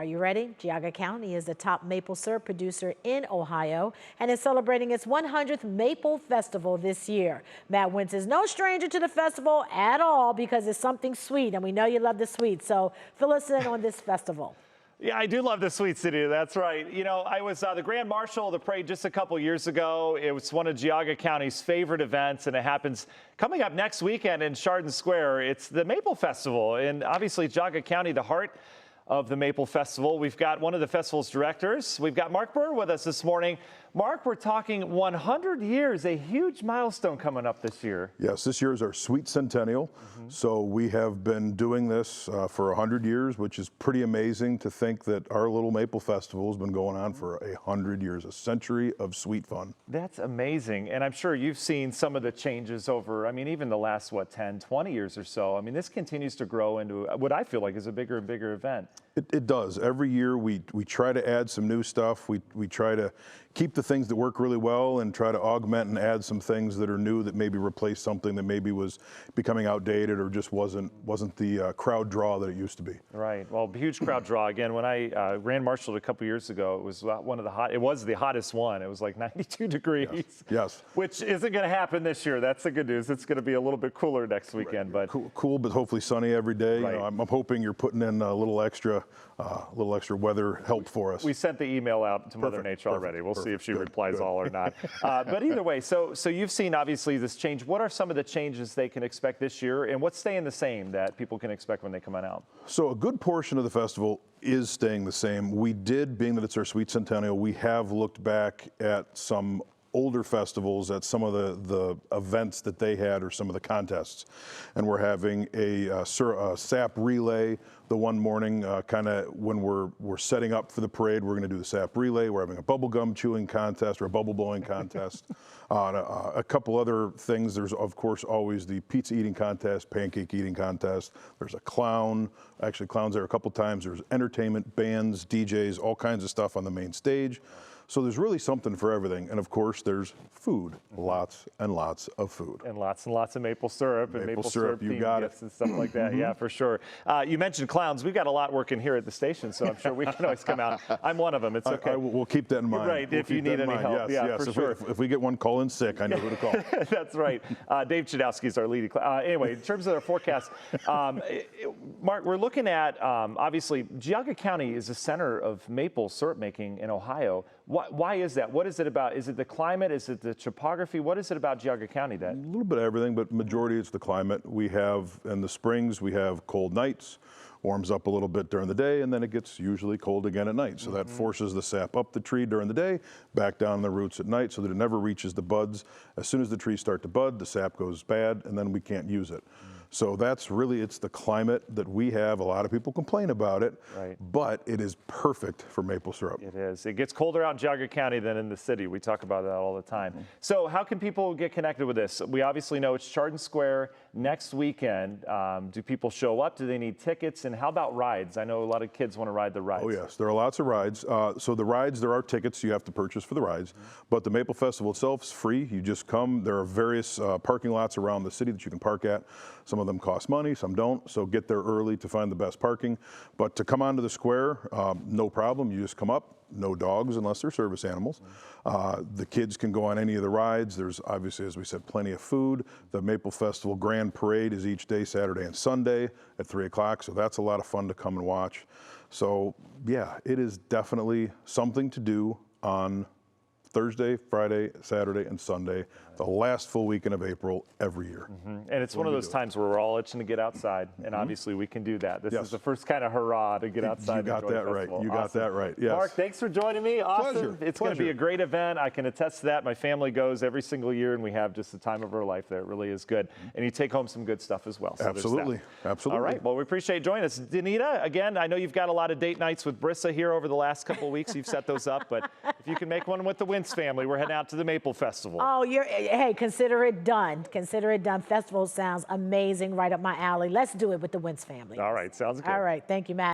Are you ready? Geauga County is the top maple syrup producer in Ohio and is celebrating its 100th Maple Festival this year. Matt Wentz is no stranger to the festival at all because it's something sweet, and we know you love the sweets. So fill us in on this festival. Yeah, I do love the Sweet City. That's right. You know, I was the Grand Marshal of the parade just a couple years ago. It was one of Geauga County's favorite events, and it happens coming up next weekend in Chardon Square. It's the Maple Festival, and obviously Geauga County, the heart of the Maple Festival. We've got one of the festival's directors. We've got Mark Burr with us this morning. Mark, we're talking 100 years, a huge milestone coming up this year. Yes, this year is our sweet centennial. So we have been doing this for 100 years, which is pretty amazing to think that our little Maple Festival has been going on for 100 years, a century of sweet fun. That's amazing. And I'm sure you've seen some of the changes over, I mean, even the last, 10, 20 years or so. I mean, this continues to grow into what I feel like is a bigger and bigger event. It does. Every year we try to add some new stuff. We try to keep the things that work really well and try to augment and add some things that are new that maybe replace something that maybe was becoming outdated or just wasn't the crowd draw that it used to be. Right. Well, huge crowd draw. Again, when I Grand Marshaled a couple years ago, it was one of the it was the hottest one. It was like 92 degrees. Yes. Which isn't going to happen this year. That's the good news. It's going to be a little bit cooler next weekend. But cool, but hopefully sunny every day. Right. You know, I'm hoping you're putting in a little extra weather help for us. We sent the email out to Mother Nature already. We'll see if she replies all or not. But either way, so you've seen obviously this change. What are some of the changes they can expect this year, and what's staying the same that people can expect when they come on out? So a good portion of the festival is staying the same. We did, being that it's our sweet centennial, we have looked back at some older festivals, at some of the events that they had or some of the contests. And we're having a sap relay the one morning, kind of when we're setting up for the parade. We're going to do the sap relay. We're having a bubble gum chewing contest or a bubble blowing contest. A couple other things. There's, of course, always the pizza eating contest, pancake eating contest. There's a clown. Actually, clowns there a couple times. There's entertainment, bands, DJs, all kinds of stuff on the main stage. So there's really something for everything. And of course, there's food, lots and lots of food. And lots of maple syrup and maple syrup you got gifts and stuff like that. Yeah, for sure. You mentioned clowns. We've got a lot working here at the station, so I'm sure we can always come out. I'm one of them. It's okay. We'll keep that in mind. Right, we'll if you need any help. Yes, yeah, for sure. If we get one call in sick, I know who to call. That's right. Dave Chudowski is our lead. Anyway, in terms of their forecast, Mark, we're looking at, obviously, Geauga County is the center of maple syrup making in Ohio. Why is that? What is it about? Is it the climate? Is it the topography? What is it about Geauga County that? A little bit of everything, but majority it's the climate. We have, in the springs, we have cold nights, warms up a little bit during the day, and then it gets usually cold again at night. So that forces the sap up the tree during the day, back down the roots at night so that it never reaches the buds. As soon as the trees start to bud, the sap goes bad, and then we can't use it. So that's really, it's the climate that we have. A lot of people complain about it, but it is perfect for maple syrup. It is. It gets colder out in Geauga County than in the city. We talk about that all the time. So how can people get connected with this? We obviously know it's Chardon Square next weekend. Do people show up? Do they need tickets? And how about rides? I know a lot of kids want to ride the rides. Oh yes, there are lots of rides. So the rides, there are tickets you have to purchase for the rides, but the Maple Festival itself is free. You just come. There are various parking lots around the city that you can park at. Some of them cost money, some don't, so get there early to find the best parking. But to come onto the square, no problem. You just come up. No dogs unless they're service animals. The kids can go on any of the rides. There's obviously, as we said, plenty of food. The Maple Festival Grand Parade is each day, Saturday and Sunday at 3 o'clock, so that's a lot of fun to come and watch. So yeah, it is definitely something to do on Thursday, Friday, Saturday, and Sunday, the last full weekend of April every year. And it's one of those times where we're all itching to get outside, and obviously we can do that. This is the first kind of hurrah to get outside. You got that right. You got that right. Yes. Mark, thanks for joining me. Awesome. Pleasure. It's going to be a great event. I can attest to that. My family goes every single year, and we have just the time of our life there. It really is good. And you take home some good stuff as well. So absolutely. Absolutely. All right. Well, we appreciate you joining us. Danita, again, I know you've got a lot of date nights with Brissa here over the last couple of weeks. You've set those up, but if you can make one with the Wentz family, we're heading out to the Maple Festival. Oh, hey, consider it done. Consider it done. Festival sounds amazing, right up my alley. Let's do it with the Wentz family. All right, sounds good. All right, thank you, Matt.